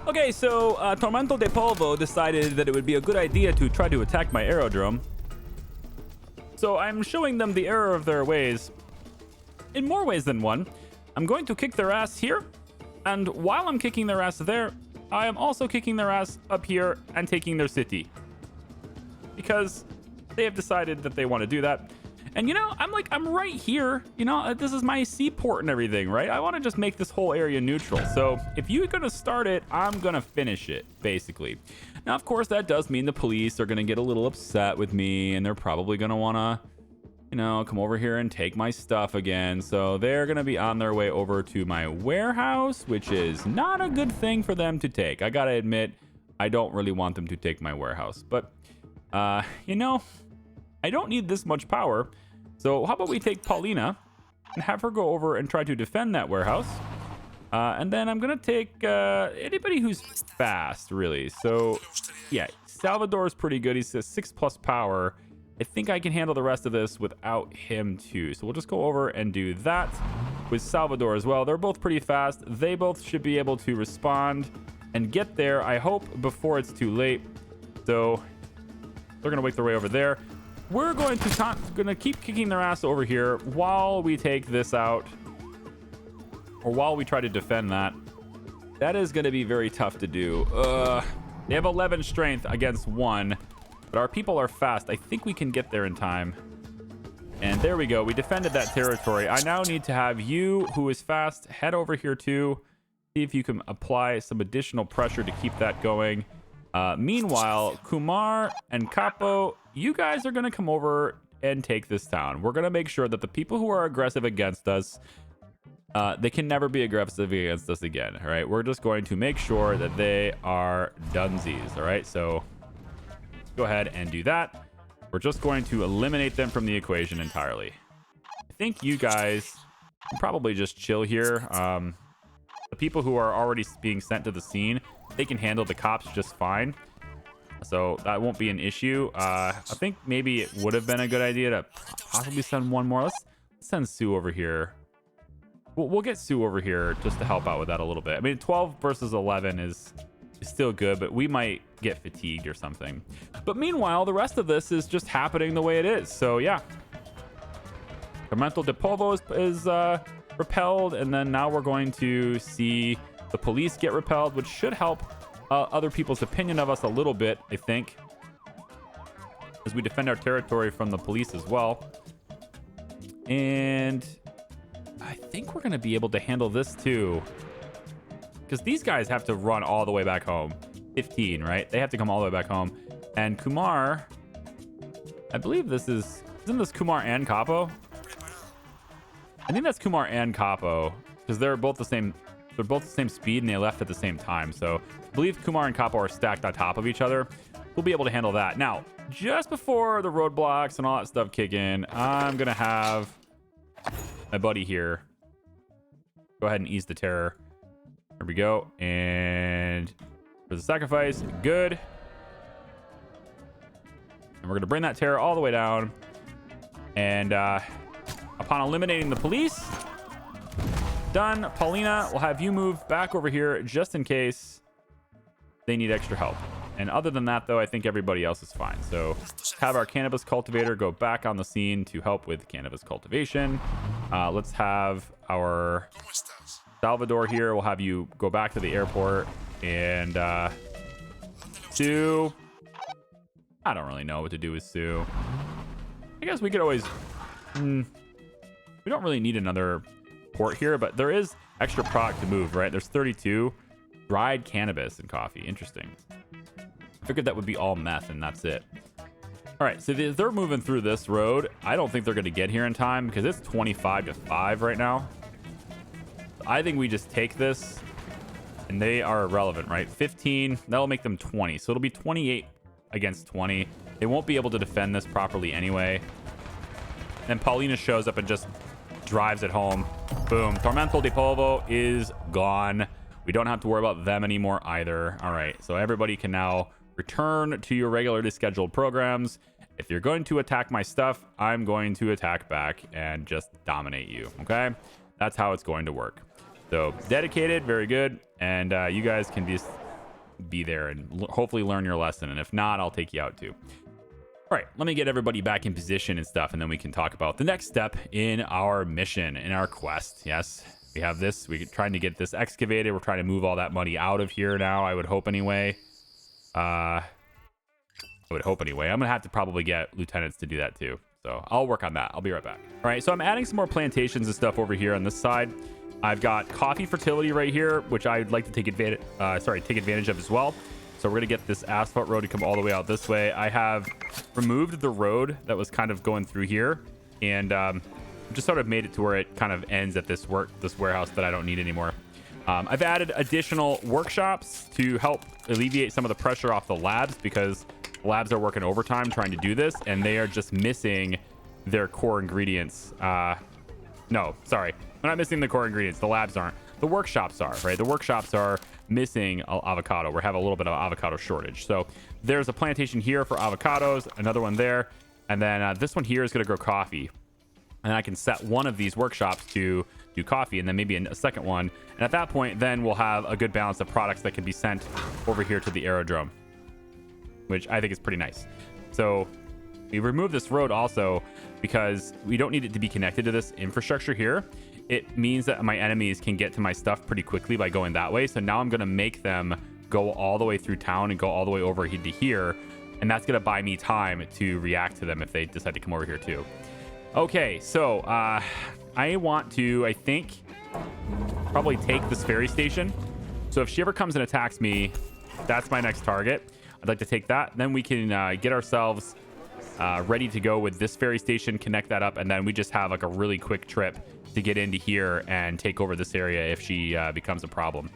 Okay, so Tormento de Polvo decided that it would be a good idea to try to attack my aerodrome. So I'm showing them the error of their ways in more ways than one. I'm going to kick their ass here, and while I'm kicking their ass there, I am also kicking their ass up here and taking their city. Because they have decided that they want to do that. And, you know, I'm right here. You know, this is my seaport and everything, right? I want to just make this whole area neutral. So if you're going to start it, I'm going to finish it, basically. Now, of course, that does mean the police are going to get a little upset with me, and they're probably going to want to, you know, come over here and take my stuff again. So they're going to be on their way over to my warehouse, which is not a good thing for them to take. I got to admit, I don't really want them to take my warehouse. But, you know, I don't need this much power. So how about we take Paulina and have her go over and try to defend that warehouse. And then I'm going to take anybody who's fast, really. So, yeah, Salvador's pretty good. He says 6+ power. I think I can handle the rest of this without him, too. So we'll just go over and do that with Salvador as well. They're both pretty fast. They both should be able to respond and get there, I hope, before it's too late. So they're going to make their way over there. We're going to keep kicking their ass over here while we take this out, or while we try to defend that. That is going to be very tough to do. They have 11 strength against 1, but our people are fast. I think we can get there in time. And there we go. We defended that territory. I now need to have you, who is fast, head over here too. See if you can apply some additional pressure to keep that going. Meanwhile, Kumar and Capo, you guys are going to come over and take this town. We're going to make sure that the people who are aggressive against us, they can never be aggressive against us again. All right. We're just going to make sure that they are dunsies. All right. So go ahead and do that. We're just going to eliminate them from the equation entirely. I think you guys can probably just chill here. The people who are already being sent to the scene, they can handle the cops just fine. So that won't be an issue. I think maybe it would have been a good idea to possibly send one more. Let's send Sue over here. We'll get Sue over here just to help out with that a little bit. I mean, 12 versus 11 is still good, but we might get fatigued or something. But meanwhile, the rest of this is just happening the way it is. So yeah. Tormento de Polvo is repelled, and then now we're going to see the police get repelled, which should help other people's opinion of us a little bit, I think, as we defend our territory from the police as well. And I think we're going to be able to handle this too, because these guys have to run all the way back home. 15, right? They have to come all the way back home. And Kumar, I believe isn't this Kumar and Capo? I think that's Kumar and Capo, because they're both the same speed, and they left at the same time. So I believe Kumar and Capo are stacked on top of each other. We'll be able to handle that. Now, just before the roadblocks and all that stuff kick in, I'm gonna have my buddy here go ahead and ease the terror. There we go. And for the sacrifice, good. And we're gonna bring that terror all the way down. And upon eliminating the police, done. Paulina, we'll have you move back over here just in case they need extra help. And other than that, though, I think everybody else is fine. So have our cannabis cultivator go back on the scene to help with cannabis cultivation. Let's have our Salvador here. We'll have you go back to the airport. And Sue, I don't really know what to do with Sue. I guess we could always... we don't really need another port here, but there is extra product to move, right? There's 32 dried cannabis and coffee. Interesting. I figured that would be all meth, and that's it. All right, so they're moving through this road. I don't think they're going to get here in time because it's 25 to 5 right now. I think we just take this, and they are irrelevant, right? 15, that'll make them 20. So it'll be 28 against 20. They won't be able to defend this properly anyway. And Paulina shows up and just drives it home. Boom. Tormento de Polvo is gone. We don't have to worry about them anymore either. All right, so everybody can now return to your regularly scheduled programs. If you're going to attack my stuff, I'm going to attack back and just dominate you, okay? That's how it's going to work. So dedicated, very good. And you guys can just be there and hopefully learn your lesson. And if not, I'll take you out too. All right, let me get everybody back in position and stuff, and then we can talk about the next step in our mission, in our quest. Yes, we have this. We're trying to get this excavated. We're trying to move all that money out of here now, I would hope anyway. I'm gonna have to probably get lieutenants to do that too, so I'll work on that. I'll be right back. All right, so I'm adding some more plantations and stuff over here on this side. I've got coffee fertility right here, which I'd like to take advantage of as well. So we're gonna get this asphalt road to come all the way out this way. I have removed the road that was kind of going through here, and just sort of made it to where it kind of ends at this warehouse that I don't need anymore. I've added additional workshops to help alleviate some of the pressure off the labs, because labs are working overtime trying to do this, and they are just missing their core ingredients. No, sorry, they're not missing the core ingredients. The labs aren't. The workshops are, right? The workshops are missing avocado. We have a little bit of avocado shortage. So there's a plantation here for avocados, another one there, and then this one here is going to grow coffee. And I can set one of these workshops to do coffee, and then maybe a second one. And at that point, then we'll have a good balance of products that can be sent over here to the aerodrome, which I think is pretty nice. So we remove this road also because we don't need it to be connected to this infrastructure here. It means that my enemies can get to my stuff pretty quickly by going that way. So now I'm going to make them go all the way through town and go all the way over to here. And that's going to buy me time to react to them if they decide to come over here too. Okay, so I want to, I think, probably take this ferry station. So if she ever comes and attacks me, that's my next target. I'd like to take that. Then we can get ourselves ready to go with this ferry station, connect that up, and then we just have like a really quick trip to get into here and take over this area if she becomes a problem.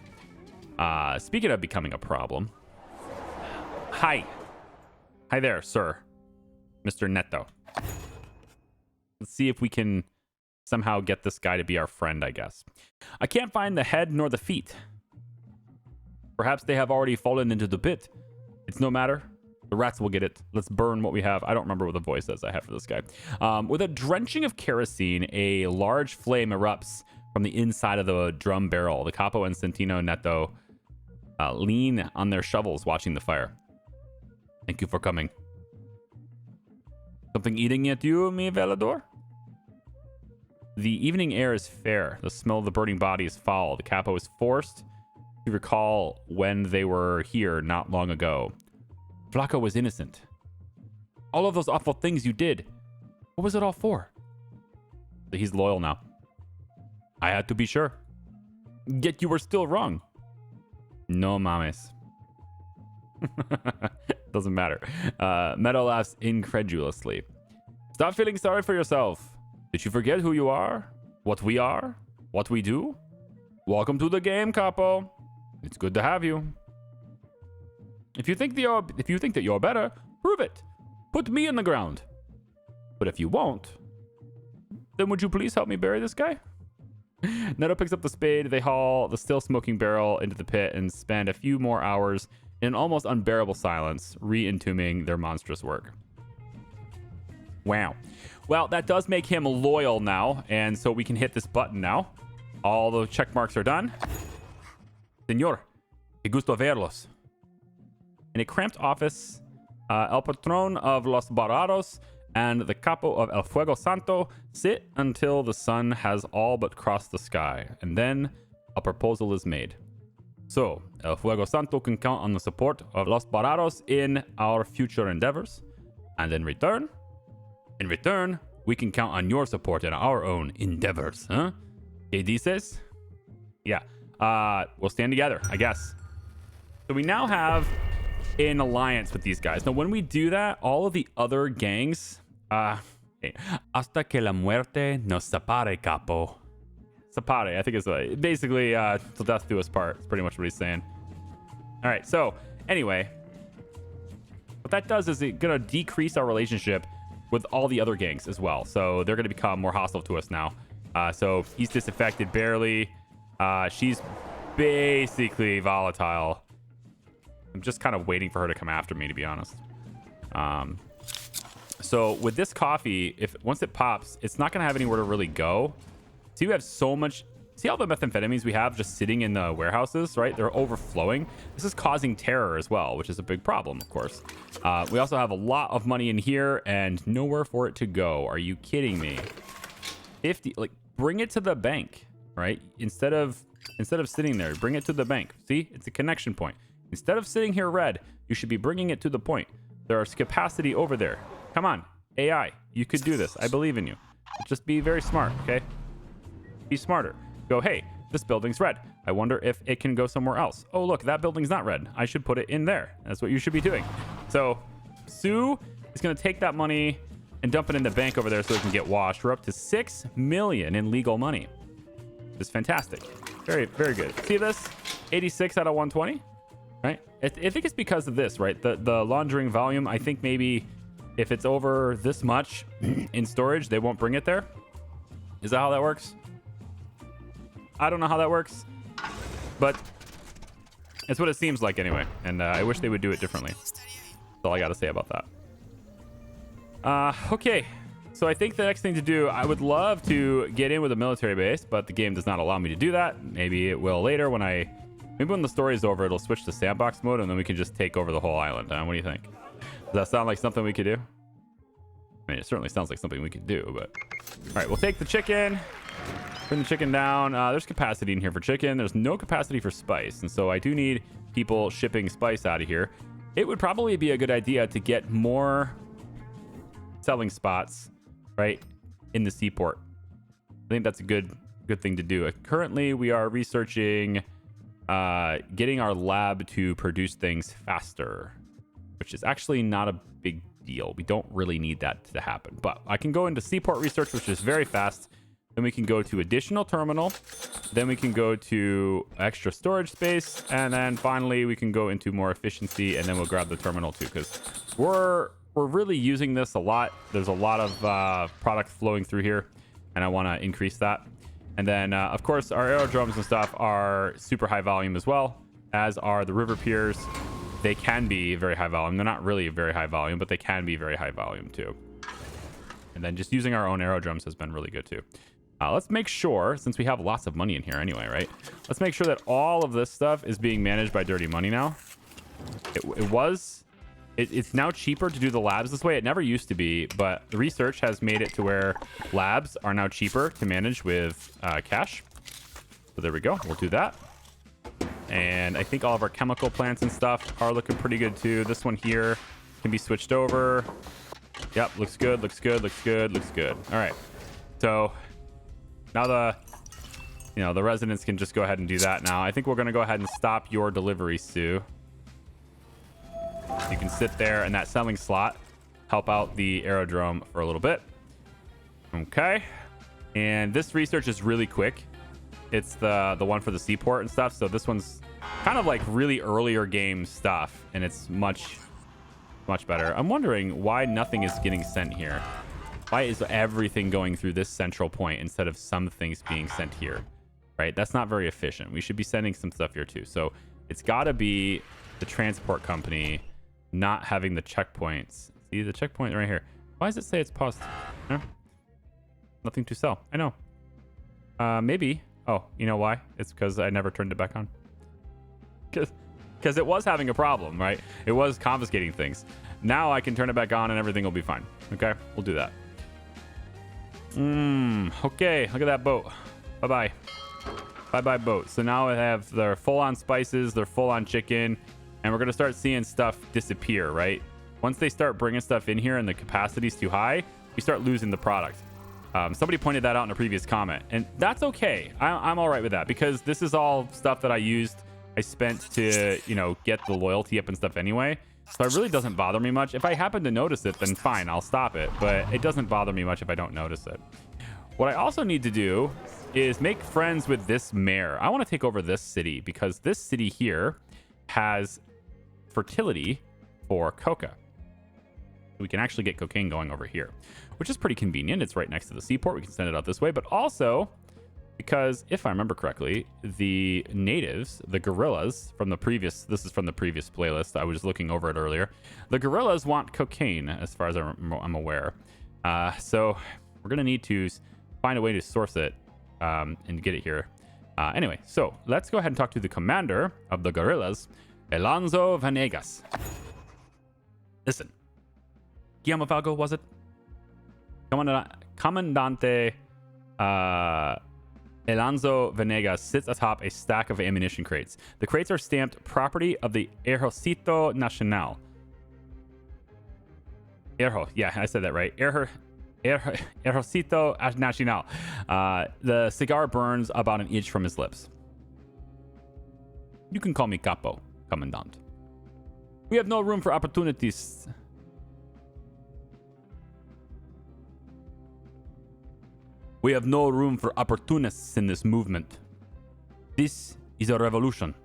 Speaking of becoming a problem, hi there, sir, Mr. Neto. Let's see if we can somehow get this guy to be our friend, I guess. I can't find the head nor the feet. Perhaps they have already fallen into the pit. It's no matter. The rats will get it. Let's burn what we have. I don't remember what the voice is I have for this guy. With a drenching of kerosene, a large flame erupts from the inside of the drum barrel. The Capo and Santino Neto lean on their shovels watching the fire. Thank you for coming. Something eating at you, mi velador? The evening air is fair. The smell of the burning body is foul. The Capo is forced to recall when they were here not long ago. Flaco was innocent. All of those awful things you did. What was it all for? He's loyal now. I had to be sure. Yet you were still wrong. No mames. Doesn't matter. Meadow laughs incredulously. Stop feeling sorry for yourself. Did you forget who you are? What we are? What we do? Welcome to the game, Capo. It's good to have you. If you think that you're better, prove it. Put me in the ground. But if you won't, then would you please help me bury this guy? Neto picks up the spade. They haul the still smoking barrel into the pit and spend a few more hours in almost unbearable silence, re-entombing their monstrous work. Wow. Well, that does make him loyal now, and so we can hit this button now. All the check marks are done. Señor, que gusto verlos. In a cramped office, El Patron of Los Barados and the Capo of El Fuego Santo sit until the sun has all but crossed the sky, and then a proposal is made. So, El Fuego Santo can count on the support of Los Barados in our future endeavors, and in return, we can count on your support in our own endeavors, huh? ¿Qué dices? Yeah, we'll stand together, I guess. So we now have an alliance with these guys. Now, when we do that, all of the other gangs, hasta que la muerte nos separe, Capo. Separe, I think it's basically till death do us part. It's pretty much what he's saying. All right, so anyway, what that does is it's gonna decrease our relationship with all the other gangs as well. So they're gonna become more hostile to us now. So he's disaffected barely. She's basically volatile. I'm just kind of waiting for her to come after me, to be honest. So with this coffee, once it pops, it's not gonna have anywhere to really go. So you have so much See all the methamphetamines we have just sitting in the warehouses, right? They're overflowing. This is causing terror as well, which is a big problem, of course. We also have a lot of money in here and nowhere for it to go. Are you kidding me? 50, like, bring it to the bank, right? Instead of sitting there, bring it to the bank. See, it's a connection point. Instead of sitting here red, you should be bringing it to the point. There's capacity over there. Come on, AI, you could do this. I believe in you. Just be very smart, okay? Be smarter. Go, hey, this building's red. I wonder if it can go somewhere else. Oh, look, that building's not red. I should put it in there. That's what you should be doing. So Sue is going to take that money and dump it in the bank over there so it can get washed. We're up to 6 million in legal money. It's fantastic. Very, very good. See this? 86 out of 120, right? I think it's because of this, right? The laundering volume, I think maybe if it's over this much in storage, they won't bring it there. Is that how that works? I don't know how that works, but it's what it seems like anyway. And I wish they would do it differently. That's all I got to say about that. Okay. So I think the next thing to do, I would love to get in with a military base, but the game does not allow me to do that. Maybe it will later maybe when the story is over, it'll switch to sandbox mode and then we can just take over the whole island. What do you think? Does that sound like something we could do? I mean, it certainly sounds like something we could do, but all right, we'll take the chicken. Bring the chicken down. There's capacity in here for chicken. There's no capacity for spice. And so I do need people shipping spice out of here. It would probably be a good idea to get more selling spots, right, in the seaport. I think that's a good thing to do. Currently, we are researching getting our lab to produce things faster, which is actually not a big deal. We don't really need that to happen. But I can go into seaport research, which is very fast. Then we can go to additional terminal. Then we can go to extra storage space. And then finally, we can go into more efficiency. And then we'll grab the terminal too, because we're really using this a lot. There's a lot of product flowing through here, and I want to increase that. And then, of course, our aerodromes and stuff are super high volume as well, as are the river piers. They can be very high volume. They're not really very high volume, but they can be very high volume too. And then just using our own aerodromes has been really good too. Let's make sure, since we have lots of money in here anyway, right? Let's make sure that all of this stuff is being managed by Dirty Money now. It's now cheaper to do the labs this way. It never used to be, but the research has made it to where labs are now cheaper to manage with cash. So there we go. We'll do that. And I think all of our chemical plants and stuff are looking pretty good too. This one here can be switched over. Yep, looks good, looks good, looks good, looks good. All right. So now the residents can just go ahead and do that now. I think we're going to go ahead and stop your delivery, Sue. You can sit there in that selling slot, help out the aerodrome for a little bit. Okay. And this research is really quick. It's the one for the seaport and stuff. So this one's kind of like really earlier game stuff, and it's much better. I'm wondering why nothing is getting sent here. Why is everything going through this central point instead of some things being sent here? Right? That's not very efficient. We should be sending some stuff here too. So it's got to be the transport company not having the checkpoints. See the checkpoint right here. Why does it say it's paused? Huh? Nothing to sell. I know. Maybe. Oh, you know why? It's because I never turned it back on. Because it was having a problem, right? It was confiscating things. Now I can turn it back on and everything will be fine. Okay, we'll do that. Okay, look at that boat. Bye-bye. Bye-bye boat. So now I have their full-on spices, their full-on chicken, and we're going to start seeing stuff disappear, right? Once they start bringing stuff in here and the capacity's too high, we start losing the product. Somebody pointed that out in a previous comment, and that's okay. I'm all right with that, because this is all stuff that I spent to, get the loyalty up and stuff anyway. So it really doesn't bother me much. If I happen to notice it, then fine, I'll stop it. But it doesn't bother me much if I don't notice it. What I also need to do is make friends with this mayor. I want to take over this city, because this city here has fertility for coca. We can actually get cocaine going over here, which is pretty convenient. It's right next to the seaport. We can send it out this way. But also, because if I remember correctly, the natives, the gorillas from the previous, this is from the previous playlist. I was looking over it earlier. The gorillas want cocaine, as far as I'm aware. So we're going to need to find a way to source it and get it here. Anyway, so let's go ahead and talk to the commander of the guerrillas, Alonso Venegas. Listen. Guillermo Falco, was it? Comandante Alonso Venegas sits atop a stack of ammunition crates. The crates are stamped property of the Ejército Nacional. Yeah, I said that right. Ejército Nacional. The cigar burns about an inch from his lips. You can call me Capo, Commandant. We have no room for opportunities. We have no room for opportunists in this movement. This is a revolution.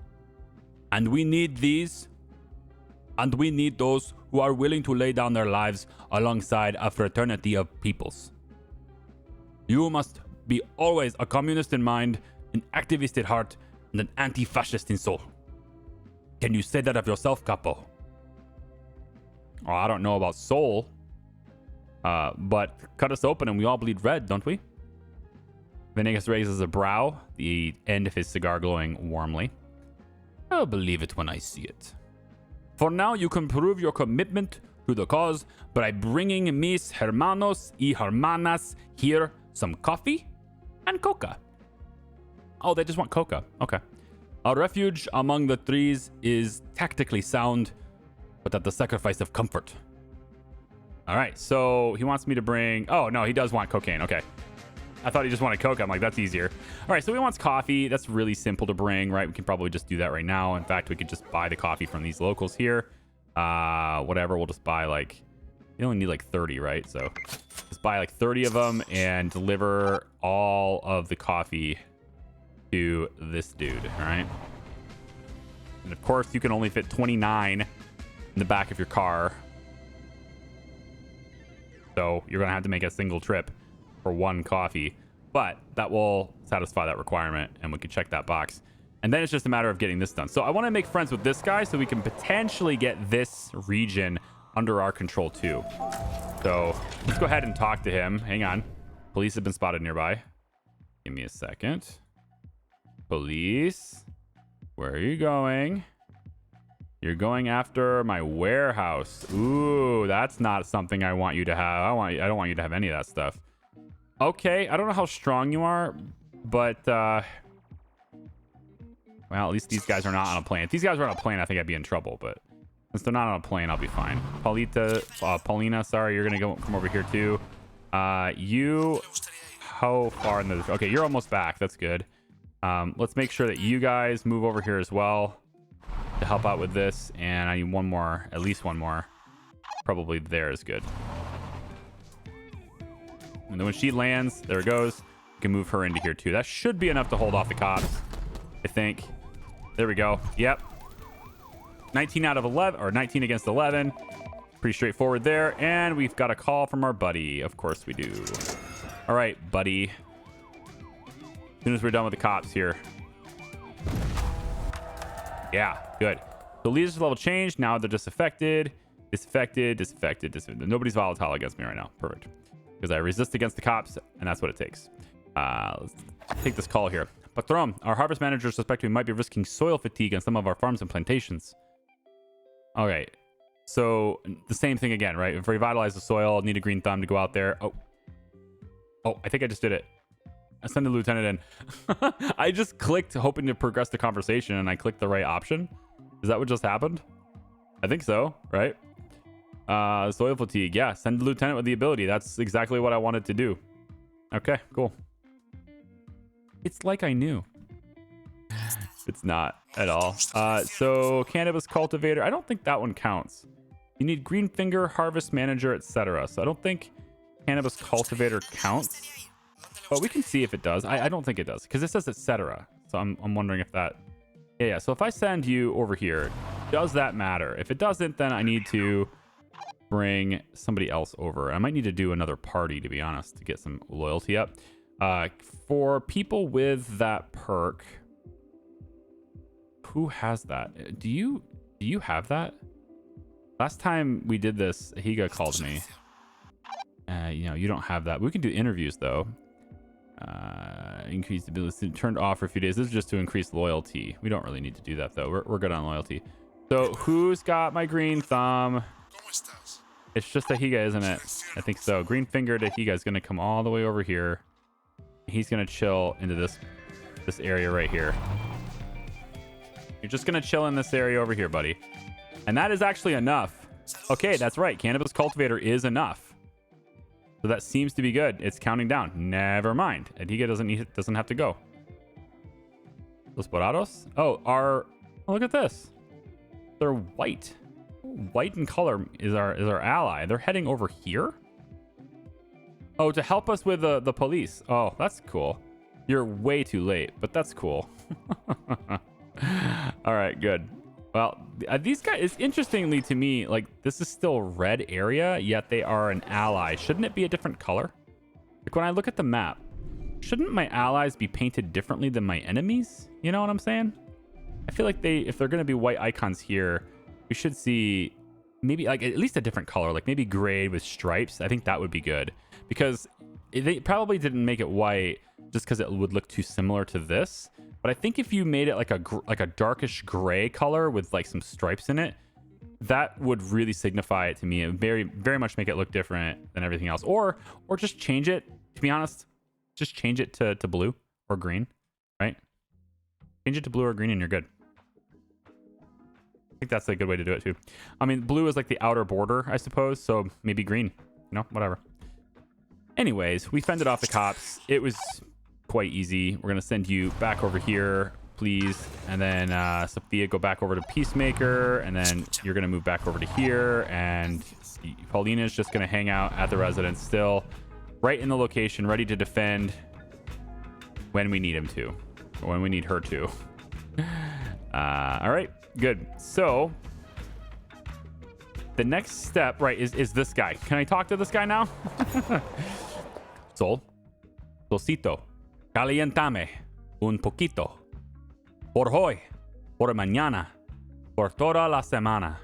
And we need these. And we need those who are willing to lay down their lives alongside a fraternity of peoples. You must be always a communist in mind, an activist at heart, and an anti-fascist in soul. Can you say that of yourself, Capo? Oh, I don't know about soul. But cut us open and we all bleed red, don't we? Venegas raises a brow, the end of his cigar glowing warmly. I'll believe it when I see it. For now, you can prove your commitment to the cause by bringing mis hermanos y hermanas here some coffee and coca. Oh, they just want coca. Okay. Our refuge among the trees is tactically sound, but at the sacrifice of comfort. All right, so he wants me to bring... Oh, no, he does want cocaine. Okay. I thought he just wanted coke. I'm like, that's easier. All right, so he wants coffee. That's really simple to bring, right? We can probably just do that right now. In fact, we could just buy the coffee from these locals here. Whatever, we'll just buy like... You only need like 30, right? So just buy like 30 of them and deliver all of the coffee to this dude, all right? And of course, you can only fit 29 in the back of your car. So you're going to have to make a single trip for one coffee, but that will satisfy that requirement and we can check that box. And then it's just a matter of getting this done. So I want to make friends with this guy so we can potentially get this region under our control too. So let's go ahead and talk to him. Hang on. Police have been spotted nearby. Give me a second. Police, where are you going? You're going after my warehouse. Ooh, that's not something I want you to have. I don't want you to have any of that stuff. Okay, I don't know how strong you are, but well, at least these guys are not on a plane. If these guys were on a plane, I think I'd be in trouble, but since they're not on a plane, I'll be fine. Paulina, sorry, you're gonna come over here too. You, how far in the... Okay, you're almost back. That's good. Let's make sure that you guys move over here as well to help out with this, and I need one more, at least one more. Probably there is good. And then when she lands, there it goes. You can move her into here too. That should be enough to hold off the cops, I think. There we go. Yep. 19 out of 11, or 19 against 11. Pretty straightforward there. And we've got a call from our buddy. Of course we do. All right, buddy. As soon as we're done with the cops here. Yeah, good. The leadership level changed. Now they're disaffected. Disaffected. Nobody's volatile against me right now. Perfect. Because I resist against the cops, and that's what it takes. Let's take this call here. Patron, our harvest manager suspects we might be risking soil fatigue on some of our farms and plantations. All right. So the same thing again, right? If we revitalize the soil, need a green thumb to go out there. Oh, I think I just did it. I sent the lieutenant in. I just clicked hoping to progress the conversation, and I clicked the right option. Is that what just happened? I think so, right? Soil fatigue. Yeah, send the lieutenant with the ability. That's exactly what I wanted to do. Okay, cool. It's like I knew. It's not at all. So cannabis cultivator. I don't think that one counts. You need green finger, harvest manager, etc. So I don't think cannabis cultivator counts. But we can see if it does. I don't think it does because it says etc. So I'm wondering if that. Yeah. So if I send you over here, does that matter? If it doesn't, then I need to bring somebody else over. I might need to do another party, to be honest, to get some loyalty up. For people with that perk, who has that? Do you have that? Last time we did this, Higa called me. You don't have that. We can do interviews though. increase the ability turned off for a few days. This is just to increase loyalty. We don't really need to do that though. We're good on loyalty. So who's got my green thumb? It's just a Higa, isn't it? I think so. Green fingered Higa is going to come all the way over here. He's going to chill into this area right here. You're just going to chill in this area over here, buddy. And that is actually enough. Okay, that's right. Cannabis cultivator is enough. So that seems to be good. It's counting down. Never mind. Higa doesn't have to go. Los Borados? Oh, look at this. They're white. White in color is our ally. They're heading over here. Oh, to help us with the police. Oh, that's cool. You're way too late, but that's cool. All right, good. Well, these guys, it's interestingly to me, like this is still red area, yet they are an ally. Shouldn't it be a different color? Like when I look at the map, shouldn't my allies be painted differently than my enemies? You know what I'm saying? I feel like if they're going to be white icons here, we should see maybe like at least a different color, like maybe gray with stripes. I think that would be good because they probably didn't make it white just because it would look too similar to this. But I think if you made it like a darkish gray color with like some stripes in it, that would really signify it to me. It would very, very much make it look different than everything else. Or just change it. To be honest, just change it to blue or green, right? Change it to blue or green and you're good. I think that's a good way to do it too. I mean, blue is like the outer border, I suppose. So maybe green, you know, whatever. Anyways, we fended off the cops. It was quite easy. We're going to send you back over here, please. And then Sophia, go back over to Peacemaker. And then you're going to move back over to here. And Paulina is just going to hang out at the residence still, right in the location, ready to defend when we need him to, or when we need her to. All right, good. So the next step, right, is this guy. Can I talk to this guy now? Solcito, calientame un poquito. Por hoy, por mañana, por toda la semana.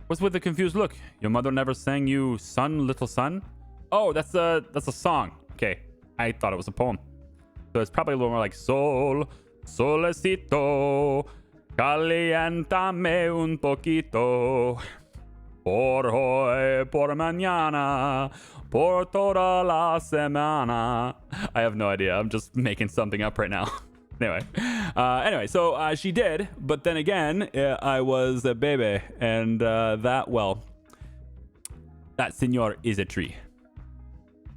What's with the confused look? Your mother never sang you son, little son? Oh, that's a song. Okay, I thought it was a poem. So it's probably a little more like solecito, calientame un poquito. Por hoy, por mañana, por toda la semana. I have no idea. I'm just making something up right now. Anyway, so she did, but then again, I was a baby, and that senor is a tree.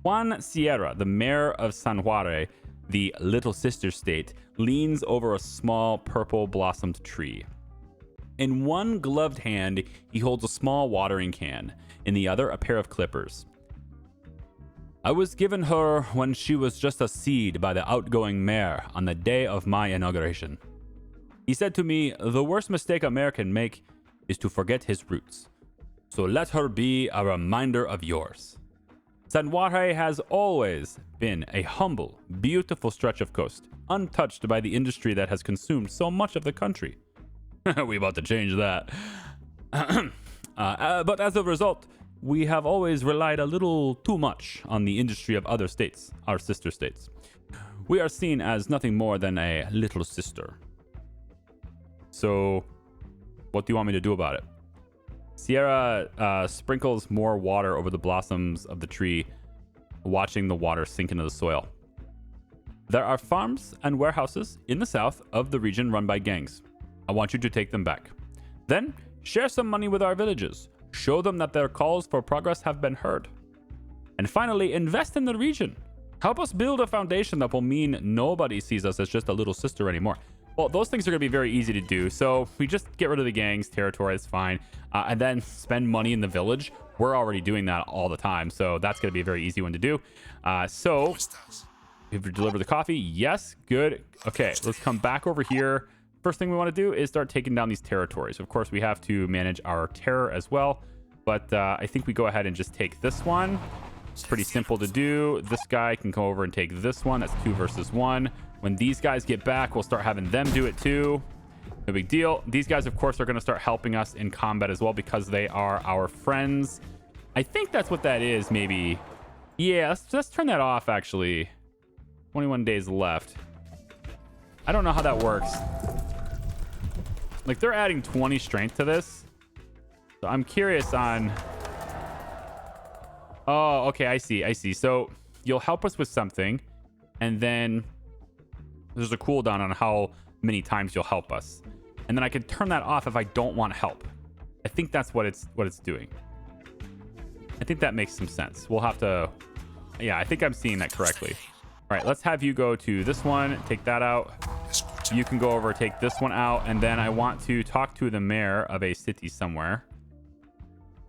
Juan Sierra, the mayor of San Juarez, the little sister state, leans over a small purple blossomed tree. In one gloved hand, he holds a small watering can. In the other, a pair of clippers. I was given her when she was just a seed by the outgoing mayor on the day of my inauguration. He said to me, the worst mistake a mayor can make is to forget his roots. So let her be a reminder of yours. San Juarez has always been a humble, beautiful stretch of coast, untouched by the industry that has consumed so much of the country. We about to change that. But as a result, we have always relied a little too much on the industry of other states, our sister states. We are seen as nothing more than a little sister. So, what do you want me to do about it? Sierra sprinkles more water over the blossoms of the tree, watching the water sink into the soil. There are farms and warehouses in the south of the region run by gangs. I want you to take them back. Then, share some money with our villages. Show them that their calls for progress have been heard. And finally, invest in the region. Help us build a foundation that will mean nobody sees us as just a little sister anymore. Well, those things are going to be very easy to do. So we just get rid of the gang's territory. It's fine. And then spend money in the village. We're already doing that all the time. So that's going to be a very easy one to do. So if you deliver the coffee, yes, good. Okay, let's come back over here. First thing we want to do is start taking down these territories. Of course, we have to manage our terror as well. But I think we go ahead and just take this one. It's pretty simple to do. This guy can come over and take this one. That's 2 versus 1. When these guys get back, we'll start having them do it too. No big deal. These guys, of course, are going to start helping us in combat as well because they are our friends. I think that's what that is, maybe. Yeah, let's turn that off, actually. 21 days left. I don't know how that works. Like, they're adding 20 strength to this. So I'm curious on... Oh, okay, I see. So you'll help us with something, and then there's a cooldown on how many times you'll help us. And then I can turn that off if I don't want help. I think that's what it's doing. I think that makes some sense. We'll have to... Yeah, I think I'm seeing that correctly. All right, let's have you go to this one, take that out. You can go over, take this one out, and then I want to talk to the mayor of a city somewhere.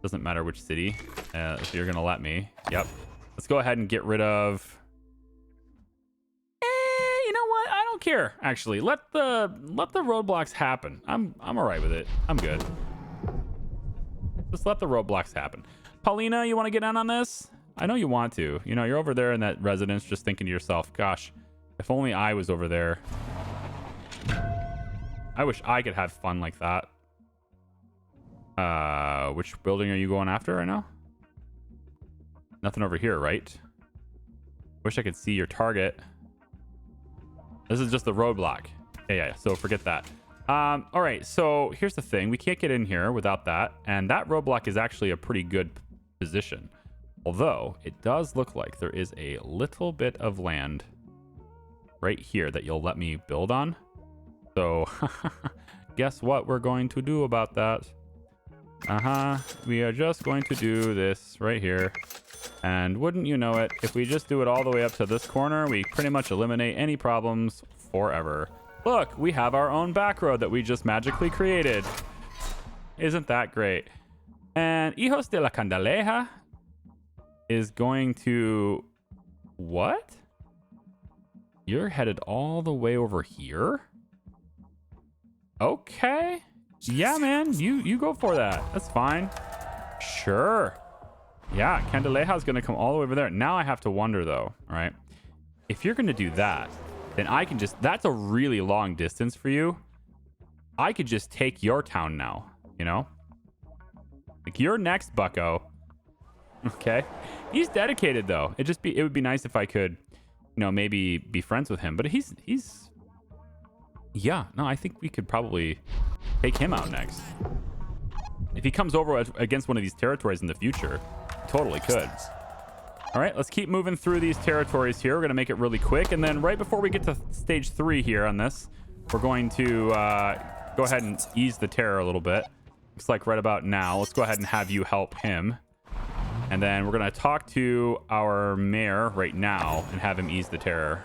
Doesn't matter which city, if you're gonna let me. Yep. Let's go ahead and get rid of... You know what? I don't care, actually. Let the roadblocks happen. I'm all right with it. I'm good. Just let the roadblocks happen. Paulina, you want to get in on this? I know you want to. You know, you're over there in that residence just thinking to yourself, gosh, if only I was over there. I wish I could have fun like that. Which building are you going after right now? Nothing over here, right? Wish I could see your target. This is just the roadblock. Yeah. So forget that. All right. So here's the thing. We can't get in here without that. And that roadblock is actually a pretty good position. Although it does look like there is a little bit of land right here that you'll let me build on. So guess what we're going to do about that? We are just going to do this right here. And wouldn't you know it, if we just do it all the way up to this corner, we pretty much eliminate any problems forever. Look, we have our own back road that we just magically created. Isn't that great? And Hijos de la Candeleja is going to... What? You're headed all the way over here? Okay. Yeah, man. You go for that. That's fine. Sure. Yeah, Candeleja is going to come all the way over there. Now I have to wonder, though. All right. If you're going to do that, then I can just... That's a really long distance for you. I could just take your town now, you know? Like, you're next, bucko. Okay. He's dedicated, though. It would be nice if I could, you know, maybe be friends with him. But he's... Yeah, no, I think we could probably take him out next. If he comes over against one of these territories in the future, totally could. All right, let's keep moving through these territories here. We're going to make it really quick. And then right before we get to stage 3 here on this, we're going to go ahead and ease the terror a little bit. Looks like right about now. Let's go ahead and have you help him. And then we're going to talk to our mayor right now and have him ease the terror.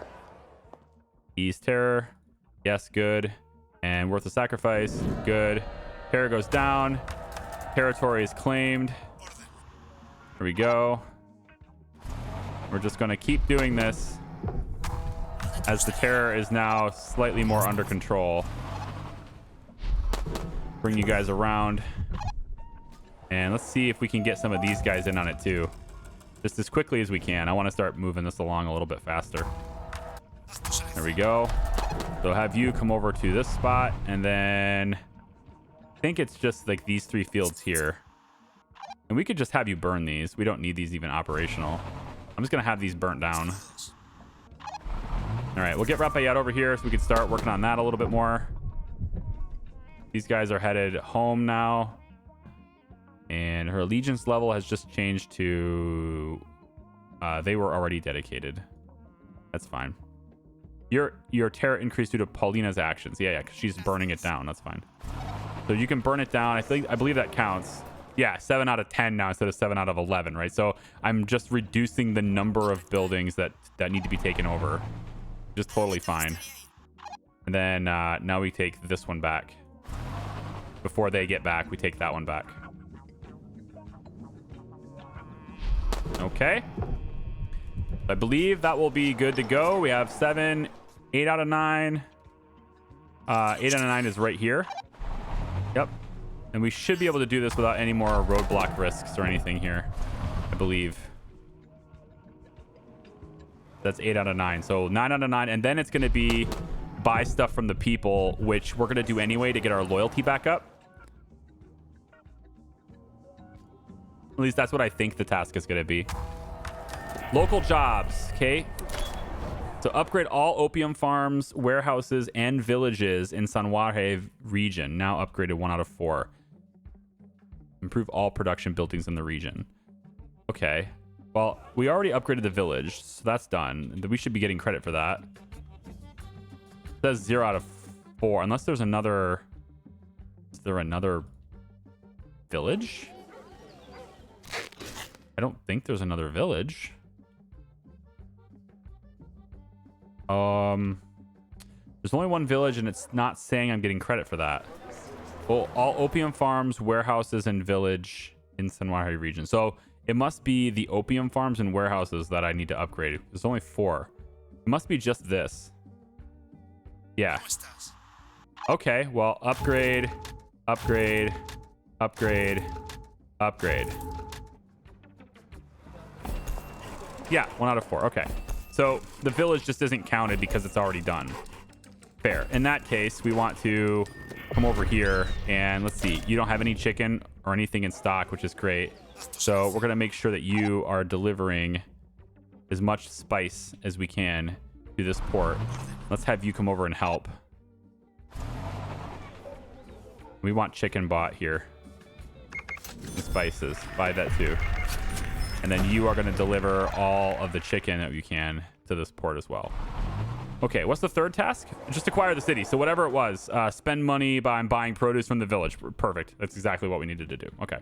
Ease terror. Yes, good. And worth the sacrifice. Good. Terror goes down. Territory is claimed. Here we go. We're just going to keep doing this as the terror is now slightly more under control. Bring you guys around. And let's see if we can get some of these guys in on it too. Just as quickly as we can. I want to start moving this along a little bit faster. There we go. So have you come over to this spot, and then I think it's just like these 3 fields here. And we could just have you burn these. We don't need these even operational. I'm just going to have these burnt down. All right, we'll get Rafaela over here so we can start working on that a little bit more. These guys are headed home now. And her allegiance level has just changed to... they were already dedicated. That's fine. Your terror increased due to Paulina's actions. Yeah, because she's burning it down. That's fine. So you can burn it down. I believe that counts. Yeah, 7 out of 10 now instead of 7 out of 11, right? So I'm just reducing the number of buildings that need to be taken over. Just totally fine. And then now we take this one back. Before they get back, we take that one back. Okay. I believe that will be good to go. We have 8 out of 9. 8 out of 9 is right here. Yep. And we should be able to do this without any more roadblock risks or anything here, I believe. That's 8 out of 9. So 9 out of 9. And then it's going to be buy stuff from the people, which we're going to do anyway to get our loyalty back up. At least that's what I think the task is going to be. Local jobs. Okay. So upgrade all opium farms, warehouses, and villages in Sanwahe region. Now upgraded 1 out of 4. Improve all production buildings in the region. Okay. Well, we already upgraded the village, so that's done. We should be getting credit for that. It says 0 out of 4. Unless there's another... Is there another village? I don't think there's another village. There's only one village, and it's not saying I'm getting credit for that. Well, all opium farms, warehouses, and village in Sanwahi region. So it must be the opium farms and warehouses that I need to upgrade. There's only 4. It must be just this. Yeah. Okay, well, upgrade, upgrade, upgrade, upgrade. Yeah, 1 out of 4. Okay. So the village just isn't counted because it's already done. Fair. In that case, we want to come over here and let's see. You don't have any chicken or anything in stock, which is great. So we're going to make sure that you are delivering as much spice as we can to this port. Let's have you come over and help. We want chicken bought here. And spices. Buy that too. And then you are going to deliver all of the chicken that you can to this port as well. Okay, what's the third task? Just acquire the city. So whatever it was, spend money by buying produce from the village. Perfect. That's exactly what we needed to do. Okay.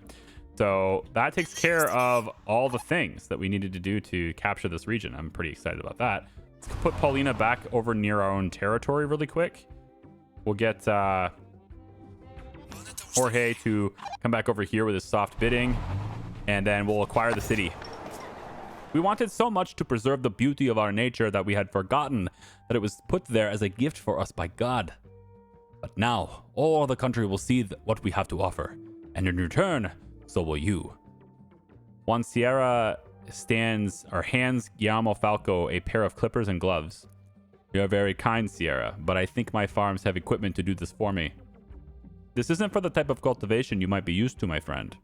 So that takes care of all the things that we needed to do to capture this region. I'm pretty excited about that. Let's put Paulina back over near our own territory really quick. We'll get Jorge to come back over here with his soft bidding. And then we'll acquire the city. We wanted so much to preserve the beauty of our nature that we had forgotten that it was put there as a gift for us by God. But now, all the country will see what we have to offer. And in return, so will you. Juan Sierra hands Guillermo Falco a pair of clippers and gloves. You are very kind, Sierra, but I think my farms have equipment to do this for me. This isn't for the type of cultivation you might be used to, my friend.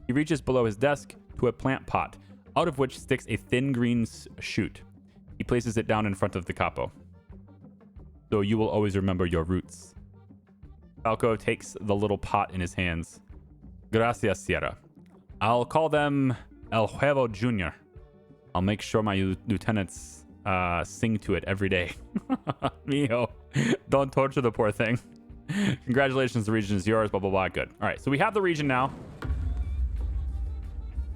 He reaches below his desk to a plant pot, out of which sticks a thin green shoot. He places it down in front of the capo. So you will always remember your roots. Falco takes the little pot in his hands. Gracias, Sierra. I'll call them El Huevo Jr. I'll make sure my lieutenants sing to it every day. Mijo, don't torture the poor thing. Congratulations, the region is yours, blah, blah, blah. Good. All right, so we have the region now.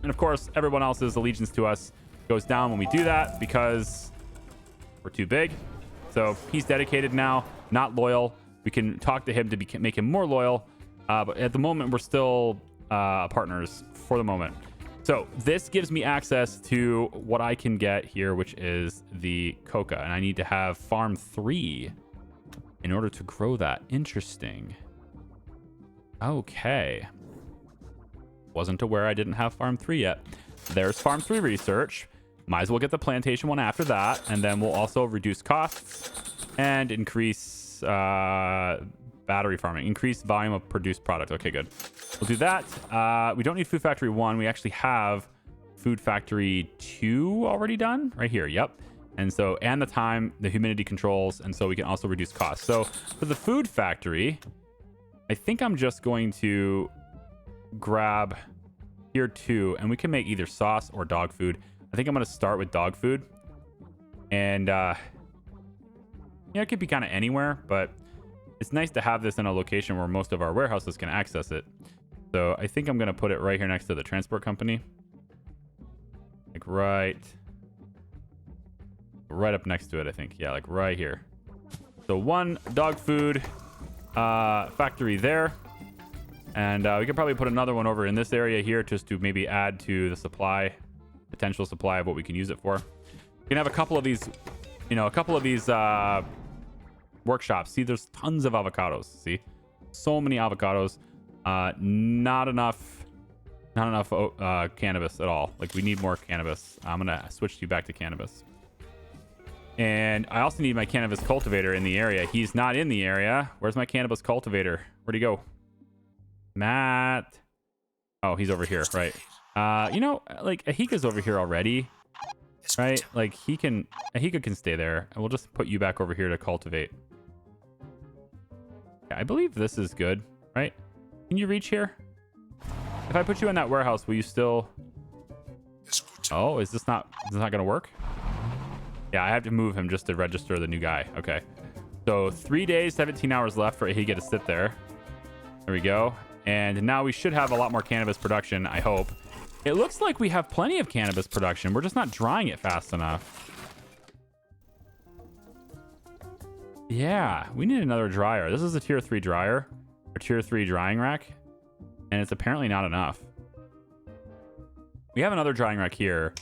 And of course, everyone else's allegiance to us goes down when we do that because we're too big. So he's dedicated now, not loyal. We can talk to him to make him more loyal. But at the moment, we're still partners for the moment. So this gives me access to what I can get here, which is the coca. And I need to have farm 3 in order to grow that. Interesting. Okay. Wasn't aware I didn't have farm 3 yet. There's farm 3 research. Might as well get the plantation one after that. And then we'll also reduce costs and increase battery farming. Increase volume of produced product. Okay, good. We'll do that. We don't need food factory 1. We actually have food factory 2 already done right here. Yep. And so, and the time, the humidity controls. And so we can also reduce costs. So for the food factory, I think I'm just going to grab here 2, and we can make either sauce or dog food. I think I'm going to start with dog food. And yeah, it could be kind of anywhere, but it's nice to have this in a location where most of our warehouses can access it. So I think I'm going to put it right here next to the transport company. Like right up next to it, I think. Yeah, like right here. So 1 dog food factory there. And we could probably put another one over in this area here just to maybe add to the supply, potential supply of what we can use it for. We can have a couple of these, workshops. See, there's tons of avocados. See, so many avocados. Not enough cannabis at all. Like, we need more cannabis. I'm going to switch you back to cannabis. And I also need my cannabis cultivator in the area. He's not in the area. Where's my cannabis cultivator? Where'd he go? Matt. Oh, he's over here. Right. Like, Ahika's over here already. right? Like he can stay there, and we'll just put you back over here to cultivate. Yeah, I believe this is good, right? Can you reach here? If I put you in that warehouse, will you still? Oh, is this not gonna work? Yeah, I have to move him just to register the new guy. Okay. So 3 days, 17 hours left for Higa to sit there. There we go. And now we should have a lot more cannabis production, I hope. It looks like we have plenty of cannabis production. We're just not drying it fast enough. Yeah, we need another dryer. This is a tier 3 dryer, or tier 3 drying rack, and it's apparently not enough. We have another drying rack here.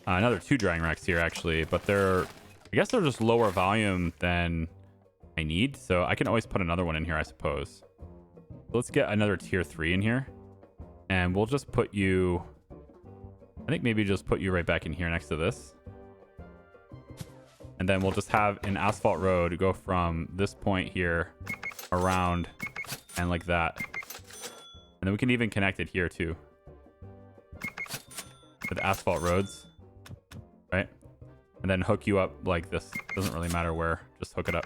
Another 2 drying racks here, actually, but I guess they're just lower volume than I need, so I can always put another one in here, I suppose. Let's get another tier 3 in here, and we'll just put you, I think maybe just put you right back in here next to this. And then we'll just have an asphalt road go from this point here around and like that. And then we can even connect it here too with asphalt roads, right? And then hook you up like this. Doesn't really matter where, just hook it up.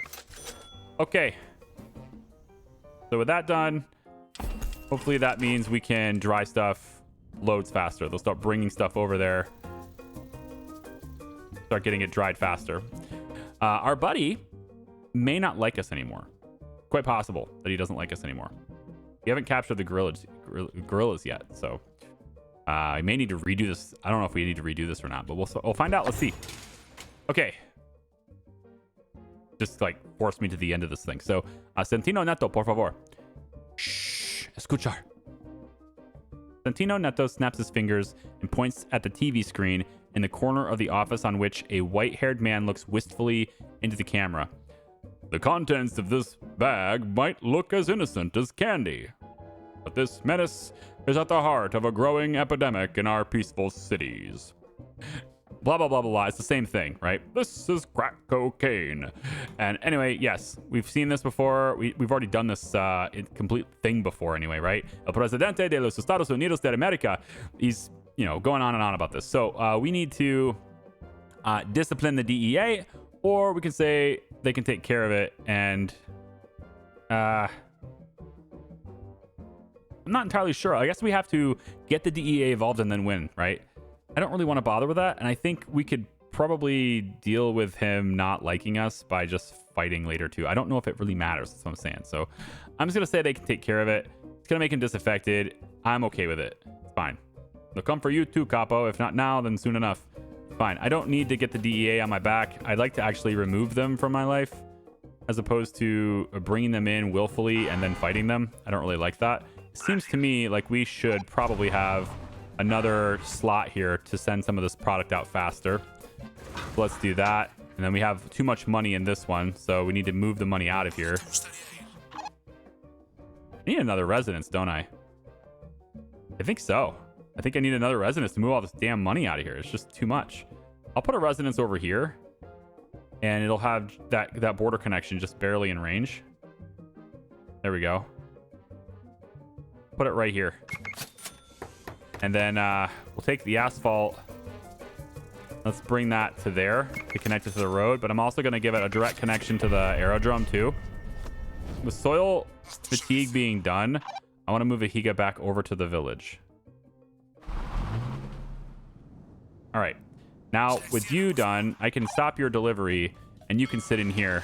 Okay. So with that done, hopefully that means we can dry stuff loads faster. They'll start bringing stuff over there. Start getting it dried faster. Our buddy may not like us anymore. Quite possible that he doesn't like us anymore. We haven't captured the gorillas yet, so I may need to redo this. I don't know if we need to redo this or not, but we'll find out. Let's see. Okay. Just like force me to the end of this thing. So, Santino Neto, por favor. Shh, escuchar. Santino Neto snaps his fingers and points at the TV screen in the corner of the office on which a white-haired man looks wistfully into the camera. The contents of this bag might look as innocent as candy, but this menace is at the heart of a growing epidemic in our peaceful cities. Blah, blah, blah, blah, blah. It's the same thing, right? This is crack cocaine. And anyway, yes, we've seen this before. We've already done this complete thing before anyway, right? El presidente de los Estados Unidos de America. He's, going on and on about this. So we need to discipline the DEA, or we can say they can take care of it. And I'm not entirely sure. I guess we have to get the DEA involved and then win, right? I don't really want to bother with that. And I think we could probably deal with him not liking us by just fighting later too. I don't know if it really matters. That's what I'm saying. So I'm just going to say they can take care of it. It's going to make him disaffected. I'm okay with it. It's fine. They'll come for you too, Capo. If not now, then soon enough. Fine. I don't need to get the DEA on my back. I'd like to actually remove them from my life as opposed to bringing them in willfully and then fighting them. I don't really like that. It seems to me like we should probably have another slot here to send some of this product out faster. So let's do that. And then we have too much money in this one, so we need to move the money out of here. I need another residence, don't I? I think so. I think I need another residence to move all this damn money out of here. It's just too much. I'll put a residence over here, and it'll have that border connection just barely in range. There we go. Put it right here. And then we'll take the asphalt. Let's bring that to there to connect it to the road. But I'm also going to give it a direct connection to the aerodrome too. With soil fatigue being done, I want to move Ahiga back over to the village. All right. Now, with you done, I can stop your delivery, and you can sit in here.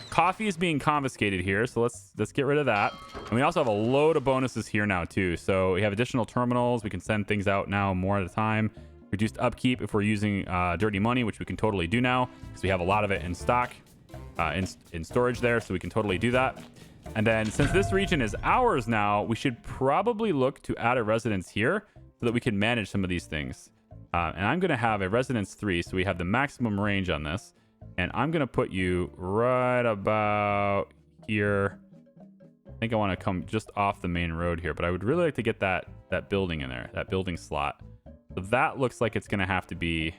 Coffee is being confiscated here, so let's get rid of that. And we also have a load of bonuses here now too. So we have additional terminals. We can send things out now more at a time. Reduced upkeep if we're using dirty money, which we can totally do now because we have a lot of it in stock, in storage there, so we can totally do that. And then since this region is ours now, we should probably look to add a residence here so that we can manage some of these things. And I'm going to have a residence 3, so we have the maximum range on this. And I'm going to put you right about here. I think I want to come just off the main road here, but I would really like to get that building in there, that building slot. So that looks like it's going to have to be...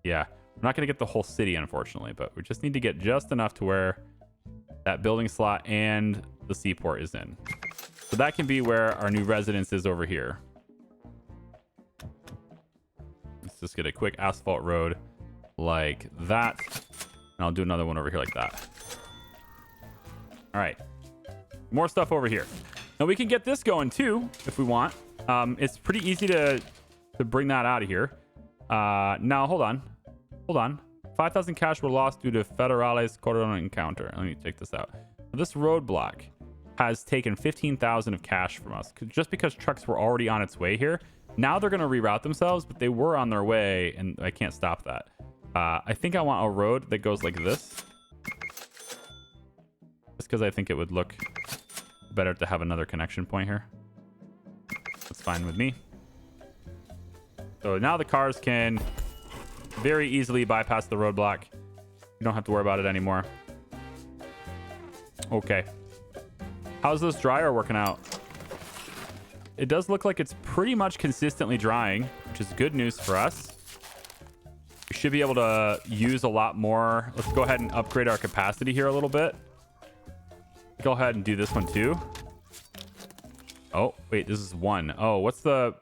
Yeah, we're not going to get the whole city, unfortunately, but we just need to get just enough to where that building slot and the seaport is in. So that can be where our new residence is over here. Let's just get a quick asphalt road like that. And I'll do another one over here like that. All right. More stuff over here. Now we can get this going too if we want. It's pretty easy to bring that out of here. Now, hold on. 5,000 cash were lost due to Federales Corona encounter. Let me take this out. This roadblock has taken 15,000 of cash from us just because trucks were already on its way here. Now they're going to reroute themselves, but they were on their way, and I can't stop that. I think I want a road that goes like this. Just because I think it would look better to have another connection point here. That's fine with me. So now the cars can very easily bypass the roadblock. You don't have to worry about it anymore. Okay. How's this dryer working out? It does look like it's pretty much consistently drying, which is good news for us. We should be able to use a lot more. Let's go ahead and upgrade our capacity here a little bit. Go ahead and do this one too. Oh, wait, this is one. Oh, what's the...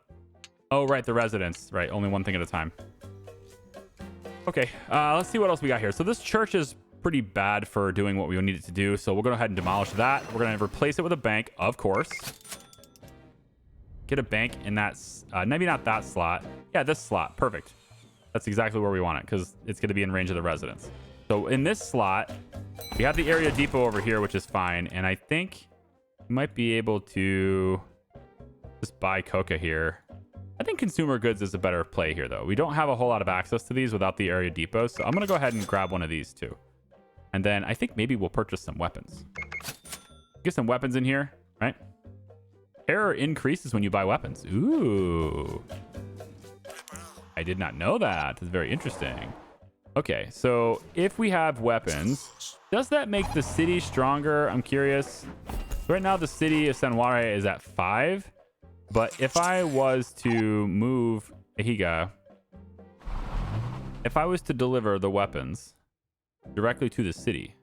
Oh, right, the residence. Right, only one thing at a time. Okay, let's see what else we got here. So this church is pretty bad for doing what we need it to do. So we'll go ahead and demolish that. We're going to replace it with a bank, of course. Get a bank in that... maybe not that slot. Yeah, this slot. Perfect. That's exactly where we want it because it's going to be in range of the residence. So in this slot, we have the area depot over here, which is fine. And I think we might be able to just buy coca here. I think consumer goods is a better play here, though. We don't have a whole lot of access to these without the area depot. So I'm going to go ahead and grab one of these, too. And then I think maybe we'll purchase some weapons. Get some weapons in here, right? Error increases when you buy weapons. Ooh. I did not know that. It's very interesting. Okay, so if we have weapons, does that make the city stronger? I'm curious. Right now, the city of San Juan is at 5. But if I was to move Ehiga, if I was to deliver the weapons directly to the city,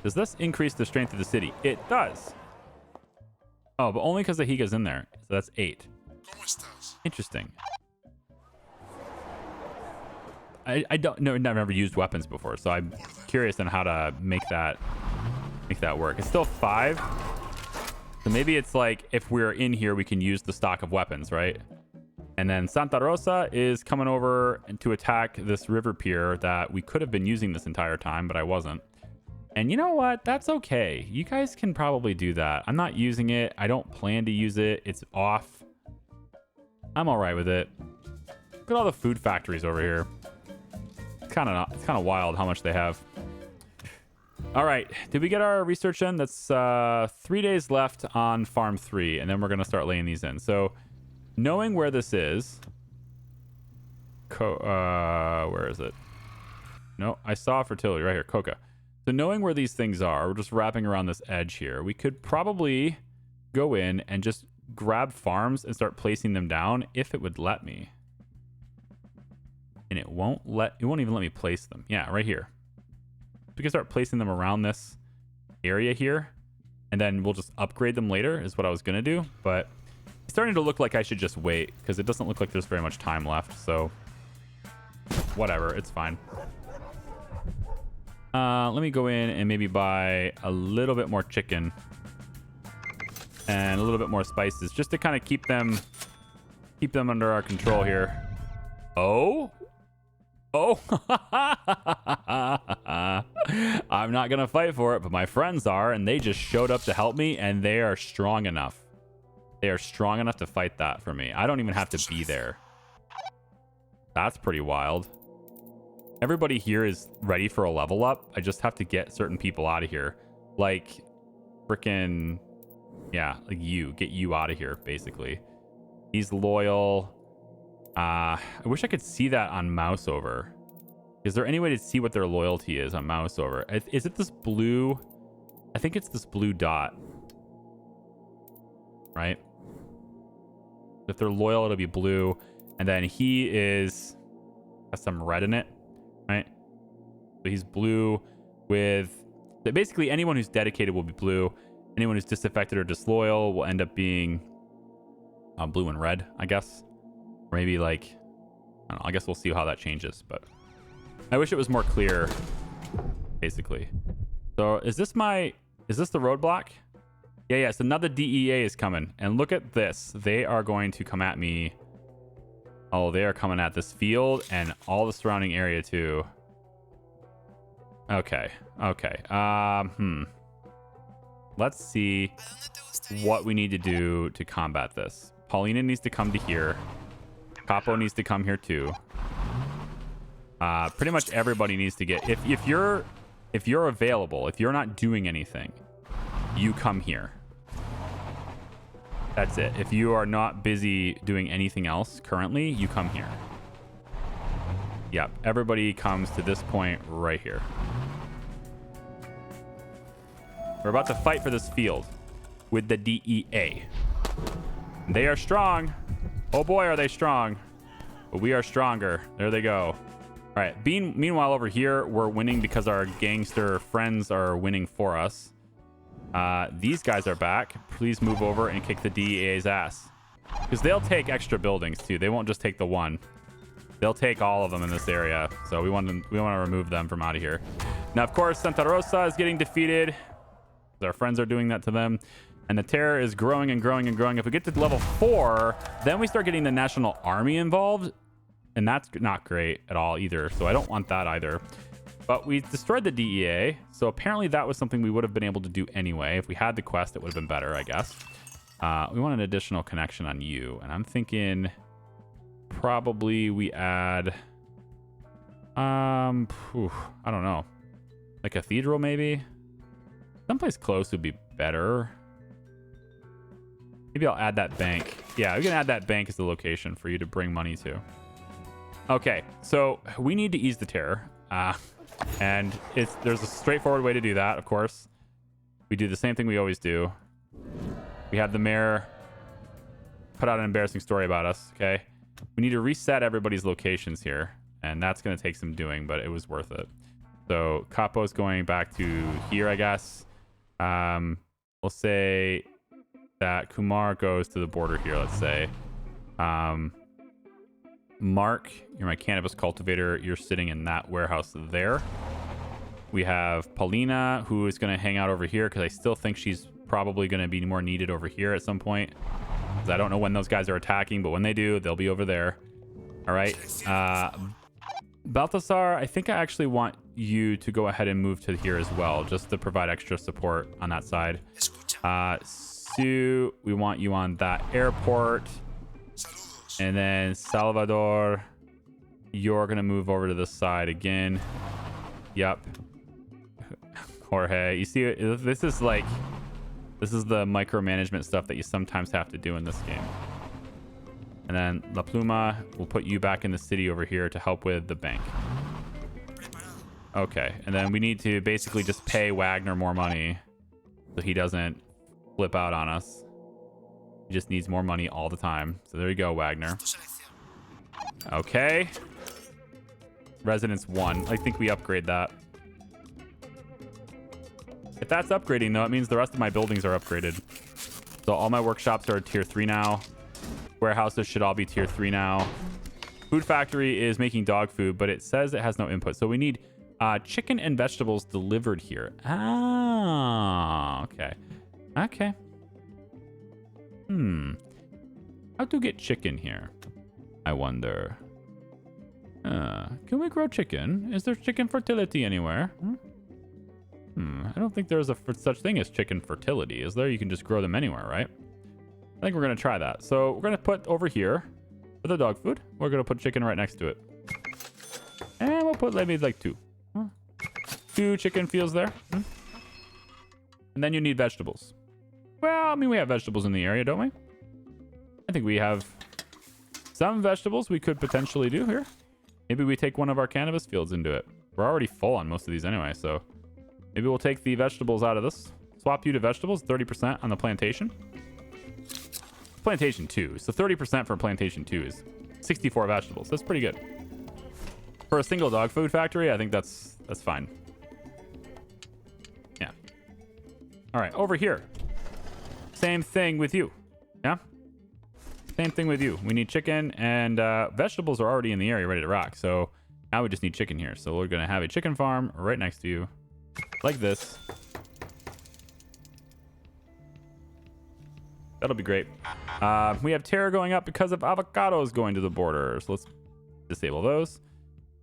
does this increase the strength of the city? It does. Oh, but only because Ehiga's in there. So that's 8. Interesting. I don't know. I've never used weapons before, so I'm curious on how to make that work. It's still 5. So maybe it's like if we're in here, we can use the stock of weapons, right? And then Santa Rosa is coming over to attack this river pier that we could have been using this entire time, but I wasn't. And you know what? That's okay. You guys can probably do that. I'm not using it. I don't plan to use it. It's off. I'm all right with it. Look at all the food factories over here. It's kind of wild how much they have. All right. Did we get our research in? That's 3 days left on farm 3, and then we're going to start laying these in. So knowing where this is, where is it? No, I saw fertility right here, coca. So knowing where these things are, we're just wrapping around this edge here. We could probably go in and just grab farms and start placing them down if it would let me. And it won't even let me place them. Yeah, right here. We can start placing them around this area here, and then we'll just upgrade them later is what I was going to do. But it's starting to look like I should just wait because it doesn't look like there's very much time left. So whatever, it's fine. Let me go in and maybe buy a little bit more chicken and a little bit more spices just to kind of keep them under our control here. Oh, I'm not gonna fight for it, but my friends are, and they just showed up to help me, and they are strong enough. They are strong enough to fight that for me. I don't even have to be there. That's pretty wild. Everybody here is ready for a level up. I just have to get certain people out of here. Like, freaking, yeah, like get you out of here, basically. He's loyal. I wish I could see that on mouse over. Is there any way to see what their loyalty is on mouse over? Is it this blue? I think it's this blue dot. Right? If they're loyal, it'll be blue. And then he has some red in it. Right? So he's blue with... Basically, anyone who's dedicated will be blue. Anyone who's disaffected or disloyal will end up being blue and red, I guess. Or maybe like I don't know, I guess we'll see how that changes, but I wish it was more clear, basically. So is this the roadblock? Yeah, so another DEA is coming. And look at this. They are going to come at me. Oh, they are coming at this field and all the surrounding area too. Okay. Let's see what we need to do to combat this. Paulina needs to come to here. Capo needs to come here too. Pretty much everybody needs to get... If you're available, if you're not doing anything, you come here. That's it. If you are not busy doing anything else currently, you come here. Yep. Everybody comes to this point right here. We're about to fight for this field with the DEA. They are strong. Oh boy, are they strong. But we are stronger. There they go. All right. Meanwhile, over here, we're winning because our gangster friends are winning for us. These guys are back. Please move over and kick the DEA's ass. Because they'll take extra buildings too. They won't just take the one. They'll take all of them in this area. So we want to remove them from out of here. Now, of course, Santa Rosa is getting defeated. Our friends are doing that to them. And the terror is growing and growing and growing. If we get to level 4, then we start getting the National Army involved. And that's not great at all either. So I don't want that either. But we destroyed the DEA, so apparently that was something we would have been able to do anyway. If we had the quest, it would have been better, I guess. We want an additional connection on you, and I'm thinking probably we add... I don't know. A cathedral, maybe? Someplace close would be better. Maybe I'll add that bank. Yeah, we can add that bank as the location for you to bring money to. Okay, so we need to ease the terror. And there's a straightforward way to do that, of course. We do the same thing we always do. We have the mayor put out an embarrassing story about us, okay? We need to reset everybody's locations here, and that's going to take some doing, but it was worth it. So Capo's going back to here, I guess. We'll say that Kumar goes to the border here, let's say. Mark, you're my cannabis cultivator. You're sitting in that warehouse there. We have Paulina, who is going to hang out over here because I still think she's probably going to be more needed over here at some point. Because I don't know when those guys are attacking, but when they do, they'll be over there. All right. Balthasar, I think I actually want you to go ahead and move to here as well, just to provide extra support on that side. Sue, we want you on that airport. And then Salvador, you're going to move over to this side again. Yep. Jorge, you see, this is the micromanagement stuff that you sometimes have to do in this game. And then La Pluma, we'll put you back in the city over here to help with the bank. Okay. And then we need to basically just pay Wagner more money so he doesn't flip out on us. He just needs more money all the time. So there you go, Wagner. Okay. Residence 1. I think we upgrade that. If that's upgrading, though, it means the rest of my buildings are upgraded. So all my workshops are tier 3 now. Warehouses should all be tier 3 now. Food factory is making dog food, but it says it has no input. So we need chicken and vegetables delivered here. Ah, okay. Okay. How to get chicken here? I wonder. Can we grow chicken? Is there chicken fertility anywhere? I don't think there's such thing as chicken fertility. Is there? You can just grow them anywhere, right? I think we're going to try that. So we're going to put over here for the dog food. We're going to put chicken right next to it. And we'll put maybe like 2. 2 chicken fields there. And then you need vegetables. Well, I mean, we have vegetables in the area, don't we? I think we have some vegetables we could potentially do here. Maybe we take one of our cannabis fields into it. We're already full on most of these anyway, so maybe we'll take the vegetables out of this. Swap you to vegetables, 30% on the plantation. Plantation 2. So 30% for plantation 2 is 64 vegetables. That's pretty good. For a single dog food factory, I think that's fine. Yeah. All right, over here. Same thing with you. Yeah? Same thing with you. We need chicken, and vegetables are already in the area ready to rock. So now we just need chicken here. So we're going to have a chicken farm right next to you, like this. That'll be great. We have terror going up because of avocados going to the border. So let's disable those.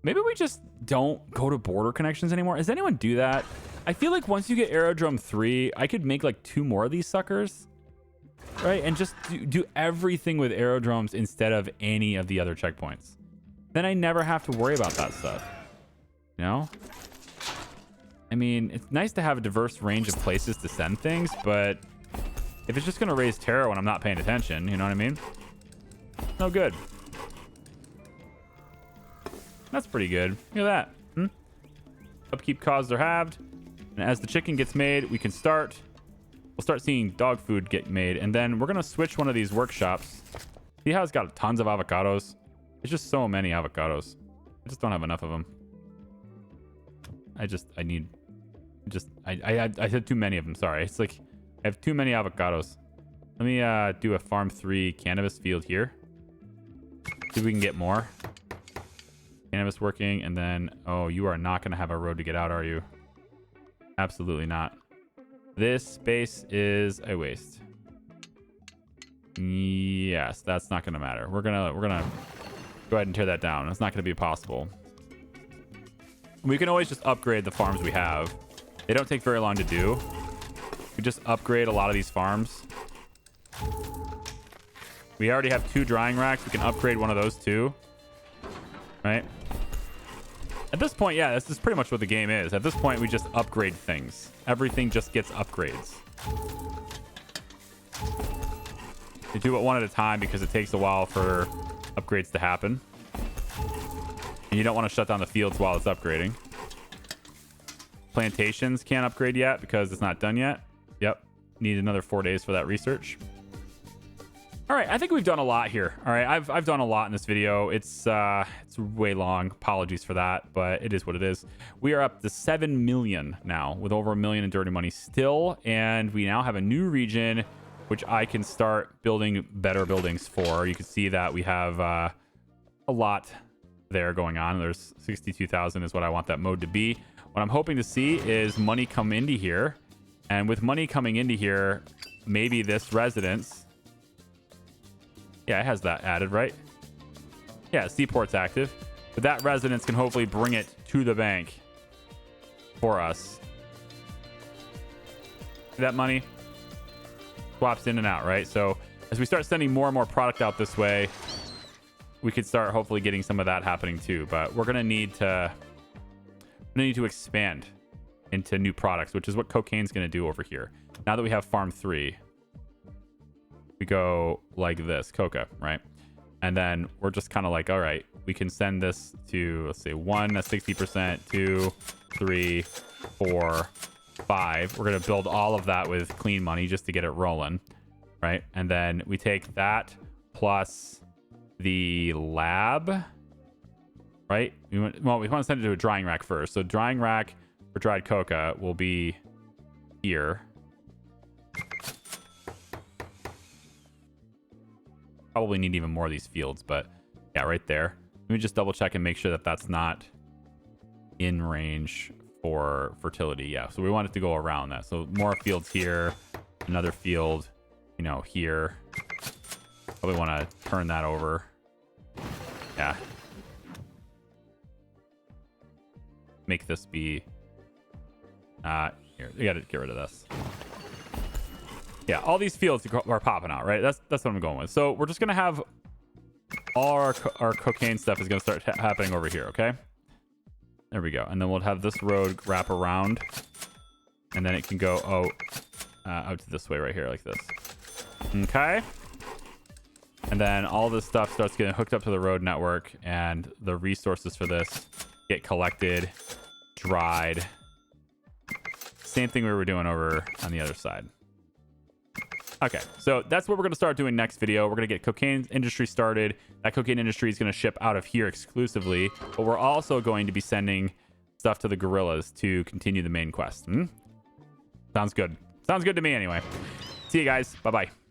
Maybe we just don't go to border connections anymore. Does anyone do that? I feel like once you get Aerodrome 3, I could make like 2 more of these suckers. Right? And just do everything with aerodromes instead of any of the other checkpoints. Then I never have to worry about that stuff. You know? I mean, it's nice to have a diverse range of places to send things, but if it's just going to raise terror when I'm not paying attention, you know what I mean? No good. That's pretty good. Look at that. Upkeep costs are halved. And as the chicken gets made, we'll start seeing dog food get made. And then we're going to switch one of these workshops. See how it's got tons of avocados? It's just so many avocados. I just don't have enough of them. I had too many of them. Sorry. It's like I have too many avocados. Let me do a farm 3 cannabis field here. See if we can get more. Cannabis working. And then, oh, you are not going to have a road to get out, are you? Absolutely not. This space is a waste. Yes, that's not going to matter. We're gonna go ahead and tear that down. It's not going to be possible. We can always just upgrade the farms we have. They don't take very long to do. We just upgrade a lot of these farms. We already have 2 drying racks. We can upgrade one of those too. Right? At this point, yeah, this is pretty much what the game is. At this point, we just upgrade things. Everything just gets upgrades. You do it one at a time because it takes a while for upgrades to happen. And you don't want to shut down the fields while it's upgrading. Plantations can't upgrade yet because it's not done yet. Yep. Need another 4 days for that research. All right, I think we've done a lot here. All right, I've done a lot in this video. It's way long. Apologies for that, but it is what it is. We are up to 7 million now, with over 1 million in dirty money still, and we now have a new region which I can start building better buildings for. You can see that we have a lot there going on. There's 62,000 is what I want that mode to be. What I'm hoping to see is money come into here, and with money coming into here, maybe this residence. Yeah, it has that added, right? Yeah, Seaport's active. But that residence can hopefully bring it to the bank for us. That money swaps in and out, right? So as we start sending more and more product out this way, we could start hopefully getting some of that happening too. But we're gonna need to expand into new products, which is what cocaine's gonna do over here. Now that we have farm 3. We go like this, coca, right? And then we're just kind of like, all right, we can send this to, let's say 1, that's 60%, 2, 3, 4, 5. We're going to build all of that with clean money just to get it rolling, right? And then we take that plus the lab, right? We want to send it to a drying rack first. So drying rack for dried coca will be here. Probably need even more of these fields, but yeah, right there. Let me just double check and make sure that that's not in range for fertility. Yeah, so we want it to go around that. So more fields here, another field, you know, here. Probably want to turn that over. Yeah. Make this be here. We gotta get rid of this. Yeah, all these fields are popping out, right? That's what I'm going with. So we're just gonna have all our cocaine stuff is gonna start happening over here, okay? There we go. And then we'll have this road wrap around, and then it can go out to this way right here, like this. Okay. And then all this stuff starts getting hooked up to the road network, and the resources for this get collected, dried. Same thing we were doing over on the other side. Okay, so that's what we're going to start doing next video. We're going to get cocaine industry started. That cocaine industry is going to ship out of here exclusively, but we're also going to be sending stuff to the gorillas to continue the main quest. Sounds good. Sounds good to me anyway. See you guys. Bye-bye.